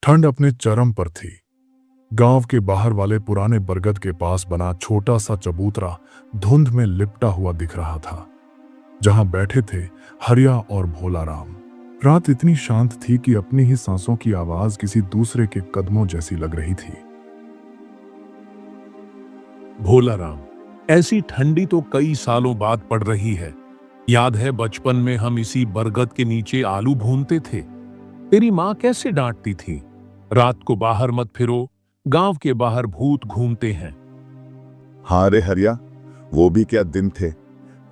ठंड अपने चरम पर थी। गांव के बाहर वाले पुराने बरगद के पास बना छोटा सा चबूतरा धुंध में लिपटा हुआ दिख रहा था, जहां बैठे थे हरिया और भोला राम। रात इतनी शांत थी कि अपनी ही सांसों की आवाज किसी दूसरे के कदमों जैसी लग रही थी। भोला राम, ऐसी ठंडी तो कई सालों बाद पड़ रही है। याद है बचपन में हम इसी बरगद के नीचे आलू भूनते थे। तेरी माँ कैसे डांटती थी, रात को बाहर मत फिरो, गांव के बाहर भूत घूमते हैं। हाँ रे हरिया, वो भी क्या दिन थे।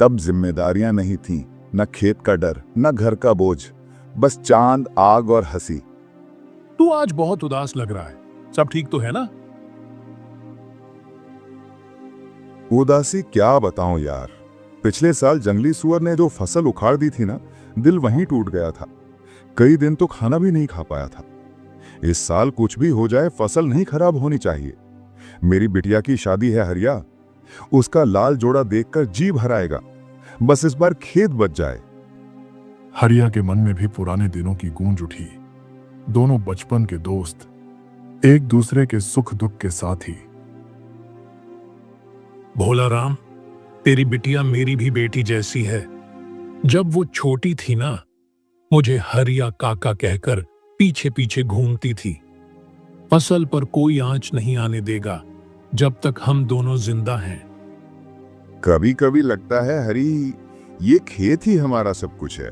तब जिम्मेदारियां नहीं थीं, न खेत का डर, न घर का बोझ, बस चांद, आग और हंसी। तू आज बहुत उदास लग रहा है, सब ठीक तो है ना? उदासी क्या बताऊं यार। पिछले साल जंगली सुअर ने जो फसल उखाड़ दी थी ना, दिल वहीं टूट गया था। कई दिन तो खाना भी नहीं खा पाया था। इस साल कुछ भी हो जाए, फसल नहीं खराब होनी चाहिए। मेरी बिटिया की शादी है हरिया, उसका लाल जोड़ा देखकर जी भर आएगा। बस इस बार खेत बच जाए। हरिया के मन में भी पुराने दिनों की गूंज उठी। दोनों बचपन के दोस्त, एक दूसरे के सुख दुख के साथी। भोला राम, तेरी बिटिया मेरी भी बेटी जैसी है। जब वो छोटी थी ना, मुझे हरिया काका कहकर पीछे पीछे घूमती थी। फसल पर कोई आंच नहीं आने देगा जब तक हम दोनों जिंदा हैं। कभी कभी लगता है हरी, ये खेत ही हमारा सब कुछ है।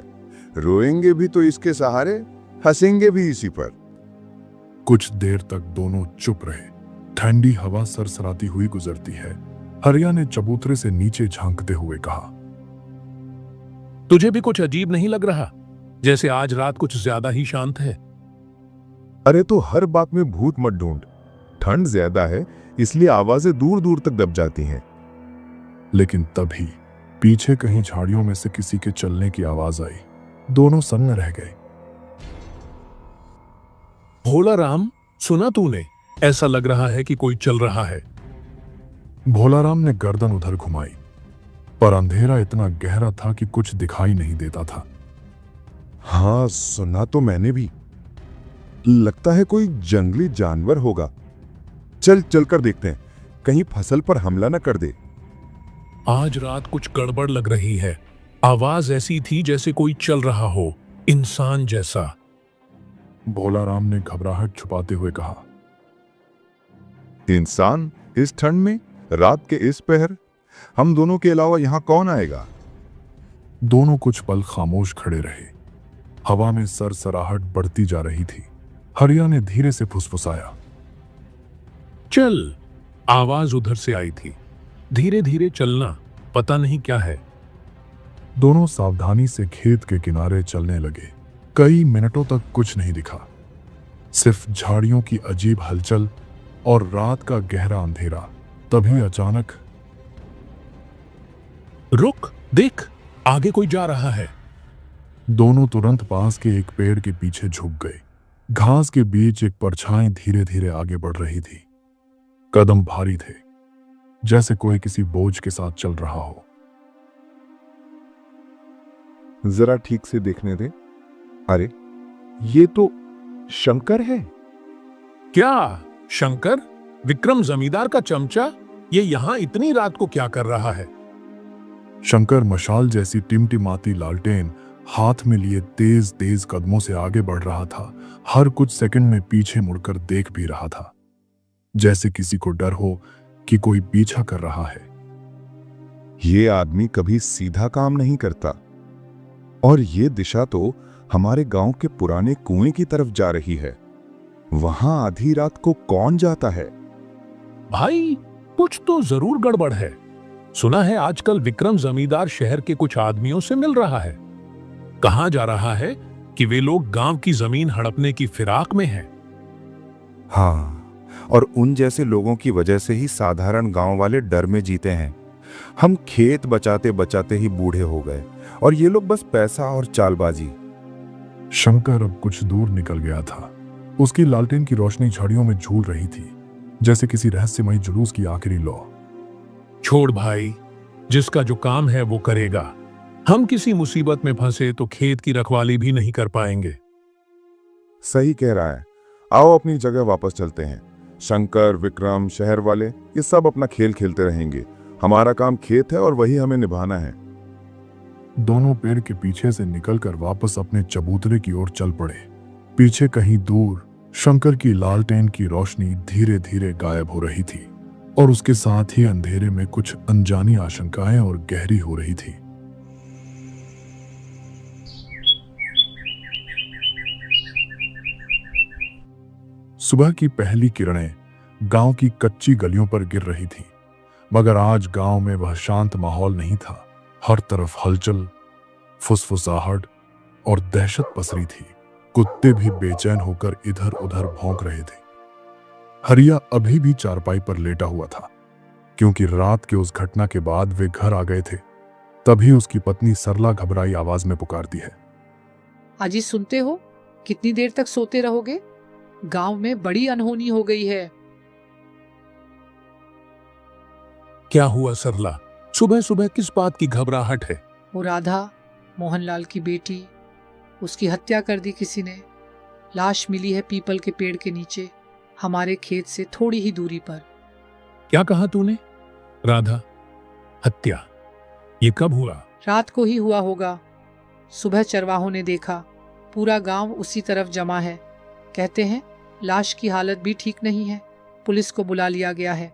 रोएंगे भी तो इसके सहारे, हंसेंगे भी इसी पर। कुछ देर तक दोनों चुप रहे। ठंडी हवा सरसराती हुई गुजरती है। हरिया ने चबूतरे से नीचे झांकते हुए कहा, तुझे भी कुछ अजीब नहीं लग रहा, जैसे आज रात कुछ ज्यादा ही शांत है? अरे तो हर बात में भूत मत ढूंढ। ठंड ज्यादा है, इसलिए आवाजें दूर दूर तक दब जाती हैं। लेकिन तभी पीछे कहीं झाड़ियों में से किसी के चलने की आवाज आई। दोनों सन्न रह गए। भोला राम, सुना तूने? ऐसा लग रहा है कि कोई चल रहा है। भोला राम ने गर्दन उधर घुमाई, पर अंधेरा इतना गहरा था कि कुछ दिखाई नहीं देता था। हाँ, सुना तो मैंने भी। लगता है कोई जंगली जानवर होगा। चल चलकर देखते हैं, कहीं फसल पर हमला न कर दे। आज रात कुछ गड़बड़ लग रही है। आवाज ऐसी थी जैसे कोई चल रहा हो, इंसान जैसा। भोला राम ने घबराहट छुपाते हुए कहा, इंसान इस ठंड में, रात के इस पहर? हम दोनों के अलावा यहां कौन आएगा? दोनों कुछ पल खामोश खड़े रहे। हवा में सरसराहट बढ़ती जा रही थी। हरिया ने धीरे से फुसफुसाया, चल। आवाज उधर से आई थी। धीरे धीरे चलना, पता नहीं क्या है। दोनों सावधानी से खेत के किनारे चलने लगे। कई मिनटों तक कुछ नहीं दिखा, सिर्फ झाड़ियों की अजीब हलचल और रात का गहरा अंधेरा। तभी अचानक, रुक, देख, आगे कोई जा रहा है। दोनों तुरंत पास के एक पेड़ के पीछे झुक गए। घास के बीच एक परछाई धीरे धीरे आगे बढ़ रही थी। कदम भारी थे, जैसे कोई किसी बोझ के साथ चल रहा हो। जरा ठीक से देखने दे। अरे, ये तो शंकर है। क्या शंकर? विक्रम जमींदार का चमचा? ये यहां इतनी रात को क्या कर रहा है? शंकर मशाल जैसी टिमटिमाती लालटेन हाथ में लिए तेज तेज कदमों से आगे बढ़ रहा था। हर कुछ सेकंड में पीछे मुड़कर देख भी रहा था, जैसे किसी को डर हो कि कोई पीछा कर रहा है। ये आदमी कभी सीधा काम नहीं करता। और ये दिशा तो हमारे गांव के पुराने कुएं की तरफ जा रही है। वहां आधी रात को कौन जाता है? भाई, कुछ तो जरूर गड़बड़ है। सुना है आजकल विक्रम जमींदार शहर के कुछ आदमियों से मिल रहा है। कहा जा रहा है कि वे लोग गांव की जमीन हड़पने की फिराक में हैं। हाँ, और उन जैसे लोगों की वजह से ही साधारण गांव वाले डर में जीते हैं। हम खेत बचाते बचाते ही बूढ़े हो गए, और ये लोग बस पैसा और चालबाजी। शंकर अब कुछ दूर निकल गया था। उसकी लालटेन की रोशनी झाड़ियों में झूल रही थी, जैसे किसी रहस्यमयी जुलूस की आखिरी लौ। छोड़ भाई, जिसका जो काम है वो करेगा। हम किसी मुसीबत में फंसे तो खेत की रखवाली भी नहीं कर पाएंगे। सही कह रहा है। आओ अपनी जगह वापस चलते हैं। शंकर, विक्रम, शहर वाले ये सब अपना खेल खेलते रहेंगे। हमारा काम खेत है और वही हमें निभाना है। दोनों पेड़ के पीछे से निकलकर वापस अपने चबूतरे की ओर चल पड़े। पीछे कहीं दूर शंकर की लालटेन की रोशनी धीरे धीरे गायब हो रही थी और उसके साथ ही अंधेरे में कुछ अनजानी आशंकाएं और गहरी हो रही थी। सुबह की पहली किरणें गांव की कच्ची गलियों पर गिर रही थीं, मगर आज गांव में वह शांत माहौल नहीं था। हर तरफ हलचल, फुसफुसाहट और दहशत पसरी थी। कुत्ते भी बेचैन होकर इधर उधर भौंक रहे थे। हरिया अभी भी चारपाई पर लेटा हुआ था, क्योंकि रात के उस घटना के बाद वे घर आ गए थे। तभी उसकी पत्नी सरला घबराई आवाज में पुकारती है, अजी सुनते हो? कितनी देर तक सोते रहोगे? गांव में बड़ी अनहोनी हो गई है। क्या हुआ सरला? सुबह सुबह किस बात की घबराहट है? वो राधा, मोहनलाल की बेटी, उसकी हत्या कर दी किसी ने। लाश मिली है पीपल के पेड़ के नीचे, हमारे खेत से थोड़ी ही दूरी पर। क्या कहा तूने? राधा हत्या? ये कब हुआ? रात को ही हुआ होगा। सुबह चरवाहों ने देखा, पूरा गांव उसी तरफ जमा है। कहते हैं लाश की हालत भी ठीक नहीं है, पुलिस को बुला लिया गया है।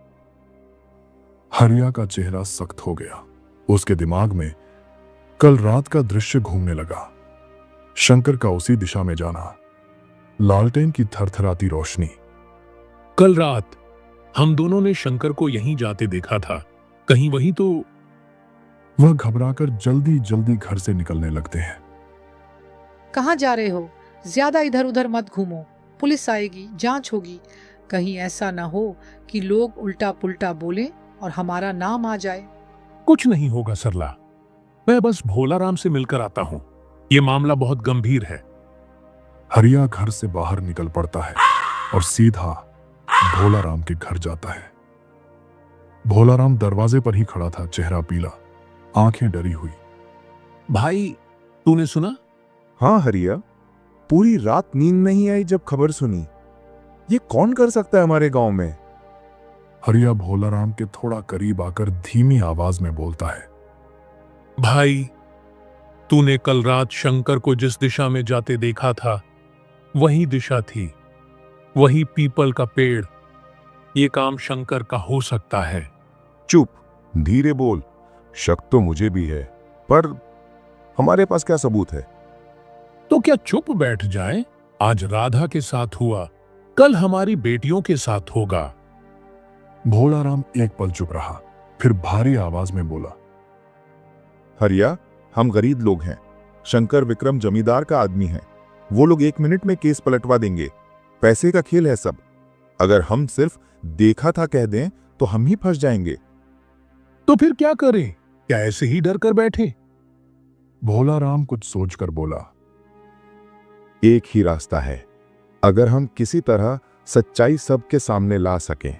हरिया का चेहरा सख्त हो गया। उसके दिमाग में कल रात का दृश्य घूमने लगा। शंकर का उसी दिशा में जाना, लालटेन की थरथराती रोशनी। कल रात हम दोनों ने शंकर को यहीं जाते देखा था। कहीं वही तो? वह घबराकर जल्दी जल्दी घर से निकलने लगते हैं। कहाँ जा रहे हो? ज्यादा इधर उधर मत घूमो, पुलिस आएगी, जांच होगी। कहीं ऐसा ना हो कि लोग उल्टा पुल्टा बोलें और हमारा नाम आ जाए। कुछ नहीं होगा सरला, मैं बस भोलाराम से मिलकर आता हूं। ये मामला बहुत गंभीर है। हरिया घर से बाहर निकल पड़ता है और सीधा भोलाराम के घर जाता है। भोलाराम दरवाजे पर ही खड़ा था, चेहरा पीला, आंखें डरी हुई। भाई, तूने सुना? हाँ हरिया, पूरी रात नींद नहीं आई जब खबर सुनी। ये कौन कर सकता है हमारे गांव में? हरिया भोलाराम के थोड़ा करीब आकर धीमी आवाज में बोलता है, भाई, तूने कल रात शंकर को जिस दिशा में जाते देखा था, वही दिशा थी, वही पीपल का पेड़। ये काम शंकर का हो सकता है। चुप, धीरे बोल। शक तो मुझे भी है, पर हमारे पास क्या सबूत है? तो क्या चुप बैठ जाएं? आज राधा के साथ हुआ, कल हमारी बेटियों के साथ होगा। भोलाराम एक पल चुप रहा, फिर भारी आवाज में बोला, हरिया, हम गरीब लोग हैं। शंकर विक्रम जमींदार का आदमी है। वो लोग 1 मिनट में केस पलटवा देंगे। पैसे का खेल है सब। अगर हम सिर्फ देखा था कह दें तो हम ही फंस जाएंगे। तो फिर क्या करें? क्या ऐसे ही डर कर बैठे? भोलाराम कुछ सोचकर बोला, एक ही रास्ता है। अगर हम किसी तरह सच्चाई सबके सामने ला सकें,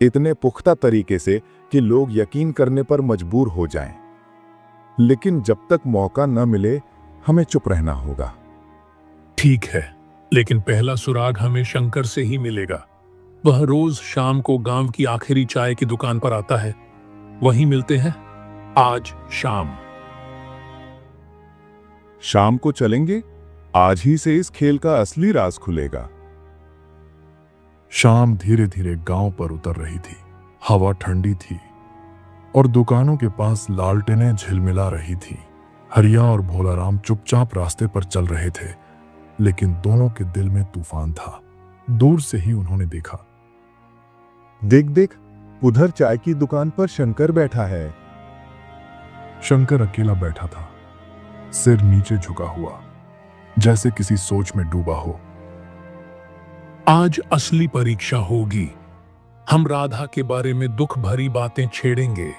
इतने पुख्ता तरीके से कि लोग यकीन करने पर मजबूर हो जाएं। लेकिन जब तक मौका न मिले, हमें चुप रहना होगा। ठीक है, लेकिन पहला सुराग हमें शंकर से ही मिलेगा। वह रोज शाम को गांव की आखिरी चाय की दुकान पर आता है। वहीं मिलते हैं आज शाम। शाम को चलेंगे। आज ही से इस खेल का असली राज खुलेगा। शाम धीरे धीरे गांव पर उतर रही थी। हवा ठंडी थी और दुकानों के पास लालटेनें झिलमिला रही थी। हरिया और भोलाराम चुपचाप रास्ते पर चल रहे थे, लेकिन दोनों के दिल में तूफान था। दूर से ही उन्होंने देखा, देख देख, उधर चाय की दुकान पर शंकर बैठा है। शंकर अकेला बैठा था, सिर नीचे झुका हुआ, जैसे किसी सोच में डूबा हो। आज असली परीक्षा होगी। हम राधा के बारे में दुख भरी बातें छेड़ेंगे।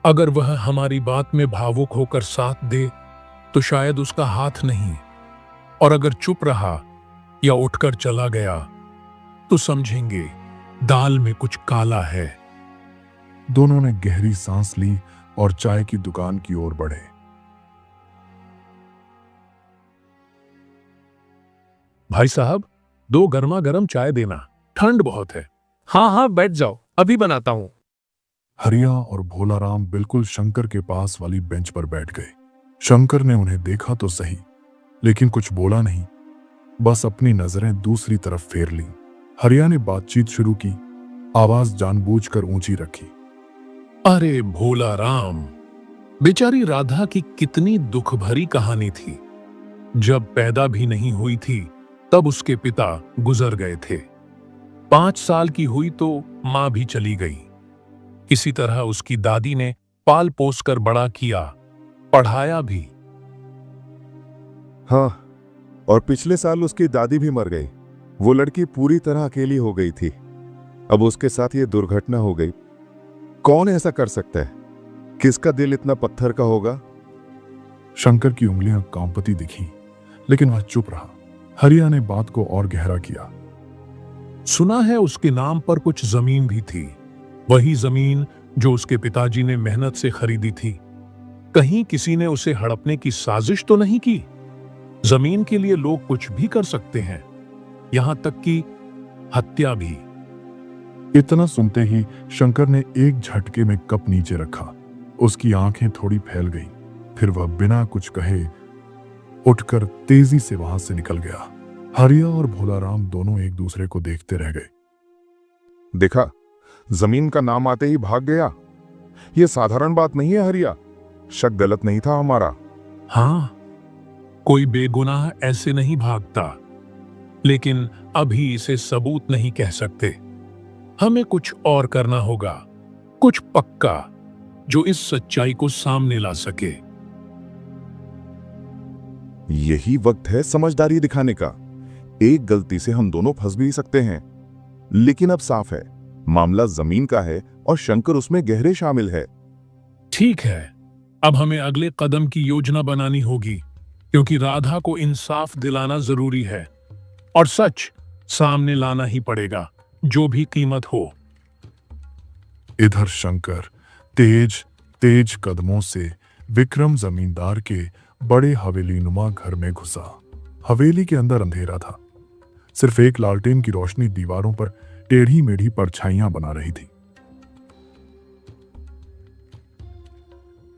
अगर वह हमारी बात में भावुक होकर साथ दे तो शायद उसका हाथ नहीं, और अगर चुप रहा या उठकर चला गया तो समझेंगे दाल में कुछ काला है। दोनों ने गहरी सांस ली और चाय की दुकान की ओर बढ़े। भाई साहब, 2 गर्मा गर्म चाय देना, ठंड बहुत है। हाँ हाँ, बैठ जाओ, अभी बनाता हूं। हरिया और भोलाराम बिल्कुल शंकर के पास वाली बेंच पर बैठ गए। शंकर ने उन्हें देखा तो सही, लेकिन कुछ बोला नहीं, बस अपनी नजरें दूसरी तरफ फेर लीं। हरिया ने बातचीत शुरू की, आवाज जानबूझकर ऊंची रखी। अरे भोला राम, बेचारी राधा की कितनी दुख भरी कहानी थी। जब पैदा भी नहीं हुई थी तब उसके पिता गुजर गए थे। 5 साल की हुई तो मां भी चली गई। किसी तरह उसकी दादी ने पाल पोस कर बड़ा किया, पढ़ाया भी। हाँ, और पिछले साल उसकी दादी भी मर गई। वो लड़की पूरी तरह अकेली हो गई थी। अब उसके साथ ये दुर्घटना हो गई। कौन ऐसा कर सकता है? किसका दिल इतना पत्थर का होगा? शंकर की उंगलियां कांपती दिखीं, लेकिन वह चुप रहा। हरिया ने बात को और गहरा किया। सुना है उसके नाम पर कुछ जमीन भी थी, वही जमीन जो उसके पिताजी ने मेहनत से खरीदी थी। कहीं किसी ने उसे हड़पने की साजिश तो नहीं की? जमीन के लिए लोग कुछ भी कर सकते हैं, यहां तक कि हत्या भी। इतना सुनते ही शंकर ने एक झटके में कप नीचे रखा। उसकी आंखें थोड़ी फैल गई, फिर वह बिना कुछ कहे उठकर तेजी से वहां से निकल गया। हरिया और भोलाराम दोनों एक दूसरे को देखते रह गए। देखा, जमीन का नाम आते ही भाग गया। यह साधारण बात नहीं है हरिया। शक गलत नहीं था हमारा। हां, कोई बेगुनाह ऐसे नहीं भागता, लेकिन अभी इसे सबूत नहीं कह सकते। हमें कुछ और करना होगा, कुछ पक्का, जो इस सच्चाई को सामने ला सके। यही वक्त है समझदारी दिखाने का। एक गलती से हम दोनों फंस भी सकते हैं। लेकिन अब साफ है, मामला जमीन का है और शंकर उसमें गहरे शामिल है। ठीक है, अब हमें अगले कदम की योजना बनानी होगी, क्योंकि राधा को इंसाफ दिलाना जरूरी है और सच सामने लाना ही पड़ेगा, जो भी कीमत हो। इधर शंकर तेज तेज कदमों से विक्रम जमींदार के बड़े हवेलीनुमा घर में घुसा। हवेली के अंदर अंधेरा था। सिर्फ एक लालटेन की रोशनी दीवारों पर टेढ़ी मेढ़ी परछाइयां बना रही थी।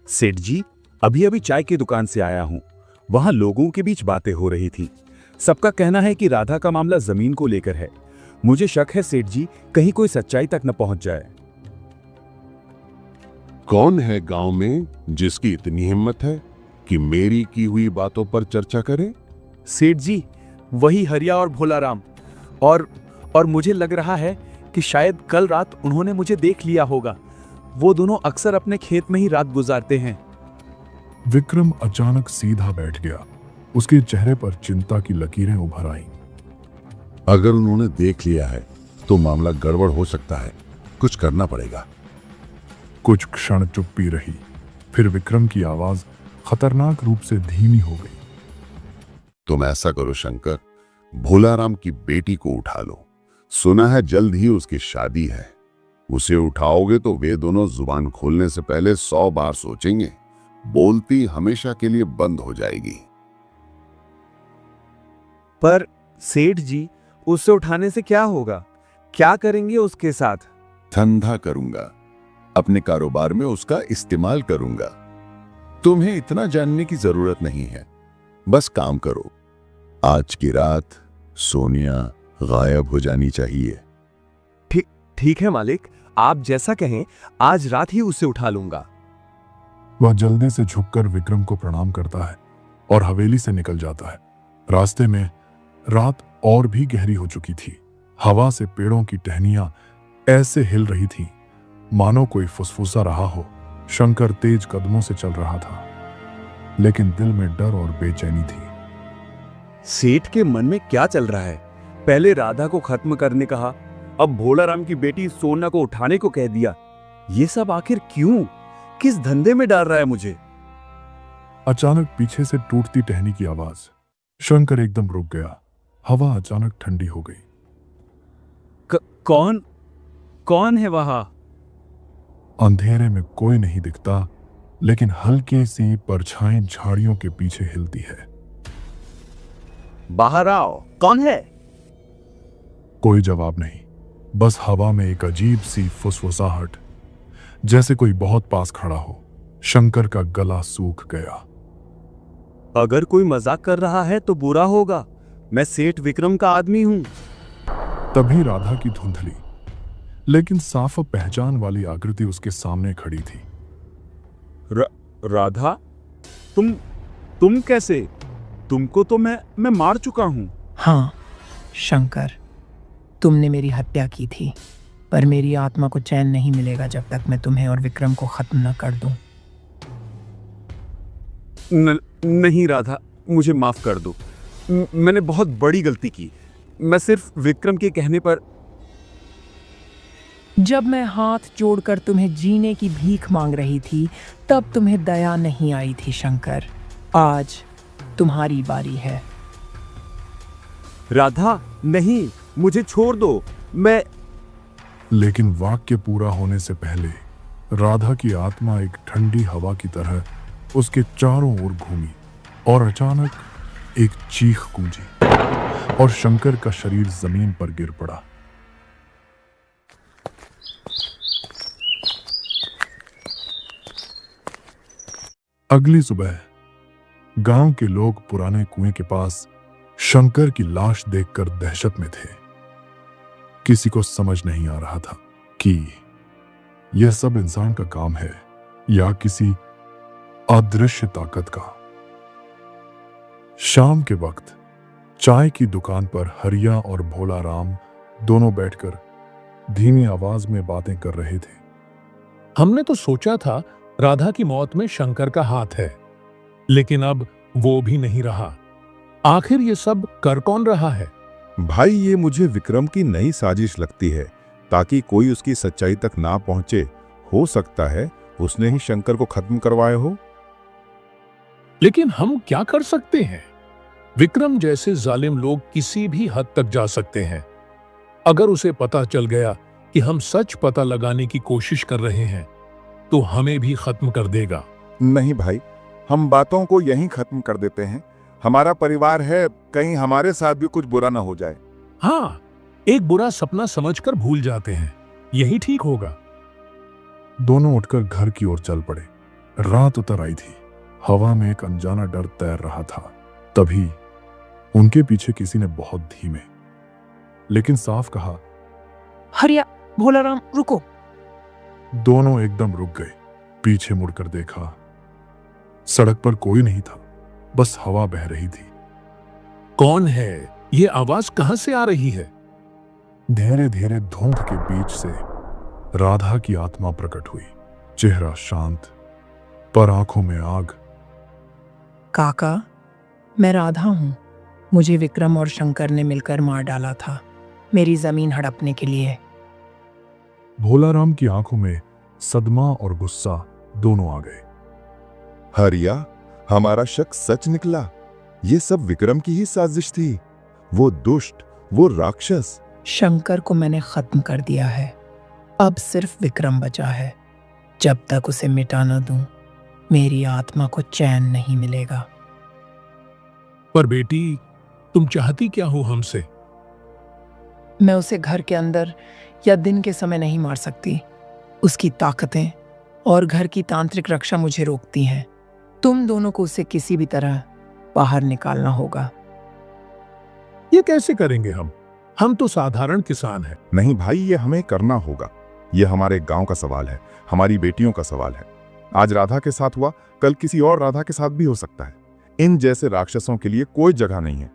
सेठ जी, अभी अभी चाय की दुकान से आया हूं। वहां लोगों के बीच बातें हो रही थी। सबका कहना है कि राधा का मामला जमीन को लेकर है। मुझे शक है सेठ जी, कहीं कोई सच्चाई तक न पहुंच जाए। कौन है गांव में जिसकी इतनी हिम्मत है कि मेरी की हुई बातों पर चर्चा करे? सेठ जी, वही हरिया और भोलाराम। और मुझे लग रहा है कि शायद कल रात उन्होंने मुझे देख लिया होगा। वो दोनों अक्सर अपने खेत में ही रात गुजारते हैं। विक्रम अचानक सीधा बैठ गया। उसके चेहरे पर चिंता की लकीरें उभर आईं। अगर उन्होंने देख लिया है तो मामला गड़बड़ हो सकता है। कुछ करना पड़ेगा। कुछ क्षण चुप्पी रही, फिर विक्रम की आवाज खतरनाक रूप से धीमी हो गई। तुम ऐसा करो शंकर, भोलाराम की बेटी को उठा लो। सुना है जल्द ही उसकी शादी है। उसे उठाओगे तो वे दोनों जुबान खोलने से पहले 100 बार सोचेंगे। बोलती हमेशा के लिए बंद हो जाएगी। पर सेठ जी, उससे उठाने से क्या होगा? क्या करेंगे उसके साथ? धंधा करूंगा, अपने कारोबार में उसका इस्तेमाल करूंगा। तुम्हें इतना जानने की जरूरत नहीं है, बस काम करो। आज की रात सोनिया गायब हो जानी चाहिए। ठीक है मालिक, आप जैसा कहें, आज रात ही उसे उठा लूंगा। वह जल्दी से झुककर विक्रम को प्रणाम करता है और हवेली से निकल जाता है। रास्ते में रात और भी गहरी हो चुकी थी। हवा से पेड़ों की टहनियां ऐसे हिल रही थी मानो कोई फुसफुसा रहा हो। शंकर तेज कदमों से चल रहा था, लेकिन दिल में डर और बेचैनी थी। सेठ के मन में क्या चल रहा है? पहले राधा को खत्म करने कहा, अब भोलाराम की बेटी सोना को उठाने को कह दिया। ये सब आखिर क्यों? किस धंधे में डाल रहा है मुझे? अचानक पीछे से टूटती टहनी की आवाज। शंकर एकदम रुक गया। हवा अचानक ठंडी हो गई। कौन है वहां? अंधेरे में कोई नहीं दिखता, लेकिन हल्की सी परछाई झाड़ियों के पीछे हिलती है। बाहर आओ। कौन है? कोई जवाब नहीं, बस हवा में एक अजीब सी फुसफुसाहट, जैसे कोई बहुत पास खड़ा हो। शंकर का गला सूख गया। अगर कोई मजाक कर रहा है तो बुरा होगा। मैं सेठ विक्रम का आदमी हूं। तभी राधा की धुंधली लेकिन साफ पहचान वाली आकृति उसके सामने खड़ी थी। राधा, तुम कैसे? तुमको तो मैं मार चुका हूं। हाँ शंकर, तुमने मेरी हत्या की थी, पर मेरी आत्मा को चैन नहीं मिलेगा जब तक मैं तुम्हें और विक्रम को खत्म न कर दूं। नहीं राधा, मुझे माफ कर दो। मैंने बहुत बड़ी गलती की। मैं सिर्फ विक्रम के कहने पर। जब मैं हाथ जोड़कर तुम्हें जीने की भीख मांग रही थी तब तुम्हें दया नहीं आई थी शंकर। आज तुम्हारी बारी है। राधा नहीं, मुझे छोड़ दो। मैं लेकिन वाक्य पूरा होने से पहले राधा की आत्मा एक ठंडी हवा की तरह उसके चारों ओर घूमी और अचानक एक चीख गूंजी और शंकर का शरीर जमीन पर गिर पड़ा। अगली सुबह गांव के लोग पुराने कुएं के पास शंकर की लाश देखकर दहशत में थे। किसी को समझ नहीं आ रहा था कि यह सब इंसान का काम है या किसी अदृश्य ताकत का। शाम के वक्त चाय की दुकान पर हरिया और भोला राम दोनों बैठकर धीमी आवाज में बातें कर रहे थे। हमने तो सोचा था राधा की मौत में शंकर का हाथ है, लेकिन अब वो भी नहीं रहा। आखिर ये सब कर कौन रहा है? भाई, ये मुझे विक्रम की नई साजिश लगती है ताकि कोई उसकी सच्चाई तक ना पहुंचे। हो सकता है उसने ही शंकर को खत्म करवाया हो। लेकिन हम क्या कर सकते हैं? विक्रम जैसे जालिम लोग किसी भी हद तक जा सकते हैं। अगर उसे पता चल गया कि हम सच पता लगाने की कोशिश कर रहे हैं तो हमें भी खत्म कर देगा। नहीं भाई, हम बातों को यहीं खत्म कर देते हैं। हमारा परिवार है, कहीं हमारे साथ भी कुछ बुरा ना हो जाए। हाँ, एक बुरा सपना समझकर भूल जाते हैं, यही ठीक होगा। दोनों उठकर घर की ओर चल पड़े। रात उतर आई थी, हवा में एक अनजाना डर तैर रहा था। तभी उनके पीछे किसी ने बहुत धीमे लेकिन साफ कहा, हरिया, भोलाराम, रुको। दोनों एकदम रुक गए। पीछे मुड़कर देखा, सड़क पर कोई नहीं था, बस हवा बह रही थी। कौन है? ये आवाज कहां से आ रही है? धीरे धीरे धुंध के बीच से राधा की आत्मा प्रकट हुई। चेहरा शांत पर आंखों में आग। काका, मैं राधा हूं। मुझे विक्रम और शंकर ने मिलकर मार डाला था, मेरी जमीन हड़पने के लिए। भोलाराम की आंखों में सदमा और गुस्सा दोनों आ गए। हरिया, हमारा शक सच निकला। ये सब विक्रम की ही साजिश थी। वो दुष्ट, वो राक्षस। शंकर को मैंने खत्म कर दिया है, अब सिर्फ विक्रम बचा है। जब तक उसे मिटा न दूं, मेरी आत्मा को चैन नहीं मिलेगा। पर बेटी, तुम चाहती क्या हो हमसे? मैं उसे घर के अंदर या दिन के समय नहीं मार सकती। उसकी ताकतें और घर की तांत्रिक रक्षा मुझे रोकती हैं। तुम दोनों को उसे किसी भी तरह बाहर निकालना होगा। ये कैसे करेंगे हम? हम तो साधारण किसान हैं। नहीं भाई, ये हमें करना होगा। ये हमारे गांव का सवाल है, हमारी बेटियों का सवाल है। आज राधा के साथ हुआ, कल किसी और राधा के साथ भी हो सकता है। इन जैसे राक्षसों के लिए कोई जगह नहीं है।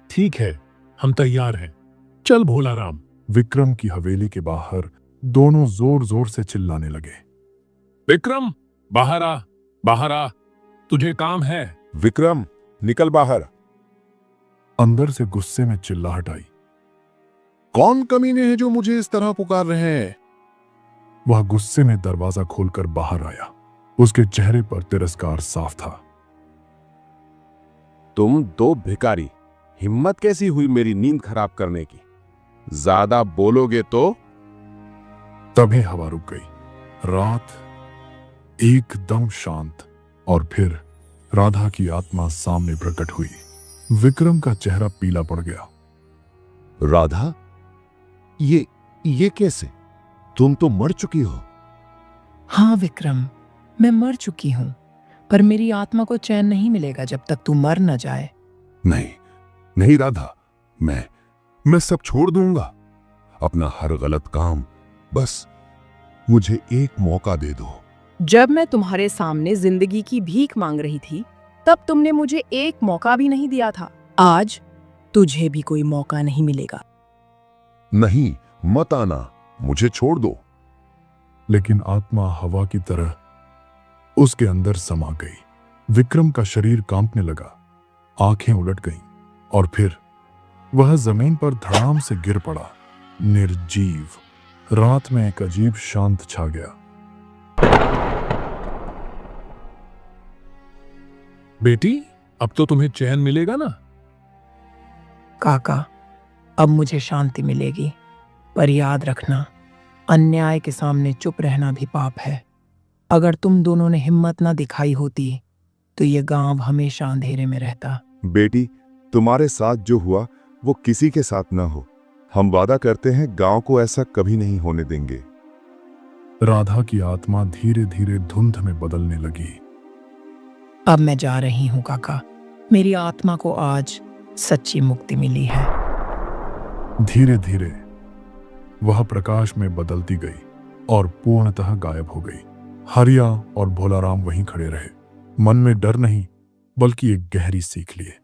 ठीक है, हम तैयार हैं। चल भोलाराम। विक्रम की हवेली के बाहर दोनों जोर जोर से चिल्लाने लगे। विक्रम, बाहर आ, बाहर आ, तुझे काम है। विक्रम, निकल बाहर। अंदर से गुस्से में चिल्लाहट आई। कौन कमीने हैं जो मुझे इस तरह पुकार रहे हैं? वह गुस्से में दरवाजा खोलकर बाहर आया। उसके चेहरे पर तिरस्कार साफ था। तुम दो भिखारी, हिम्मत कैसी हुई मेरी नींद खराब करने की? ज्यादा बोलोगे तो? तभी हवा रुक गई। रात एकदम शांत और फिर राधा की आत्मा सामने प्रकट हुई। विक्रम का चेहरा पीला पड़ गया। राधा, ये कैसे? तुम तो मर चुकी हो। हाँ विक्रम, मैं मर चुकी हूं, पर मेरी आत्मा को चैन नहीं मिलेगा जब तक तू मर न जाए। नहीं नहीं राधा, मैं सब छोड़ दूंगा, अपना हर गलत काम। बस मुझे एक मौका दे दो। जब मैं तुम्हारे सामने जिंदगी की भीख मांग रही थी, तब तुमने मुझे एक मौका भी नहीं दिया था। आज तुझे भी कोई मौका नहीं मिलेगा। नहीं, मत आना, मुझे छोड़ दो। लेकिन आत्मा हवा की तरह उसके अंदर समा गई। विक्रम का शरीर कांपने लगा, आंखें उलट गईं और फिर वह जमीन पर धड़ाम से गिर पड़ा, निर्जीव। रात में एक अजीब शांत छा गया। बेटी, अब तो तुम्हें चैन मिलेगा ना? काका, अब मुझे शांति मिलेगी, पर याद रखना, अन्याय के सामने चुप रहना भी पाप है। अगर तुम दोनों ने हिम्मत ना दिखाई होती तो ये गांव हमेशा अंधेरे में रहता। बेटी, तुम्हारे साथ जो हुआ वो किसी के साथ ना हो। हम वादा करते हैं गांव को ऐसा कभी नहीं होने देंगे। राधा की आत्मा धीरे धीरे धुंध में बदलने लगी। अब मैं जा रही हूं काका, मेरी आत्मा को आज सच्ची मुक्ति मिली है। धीरे धीरे वह प्रकाश में बदलती गई और पूर्णतः गायब हो गई। हरिया और भोलाराम वहीं खड़े रहे, मन में डर नहीं बल्कि एक गहरी सीख लिए।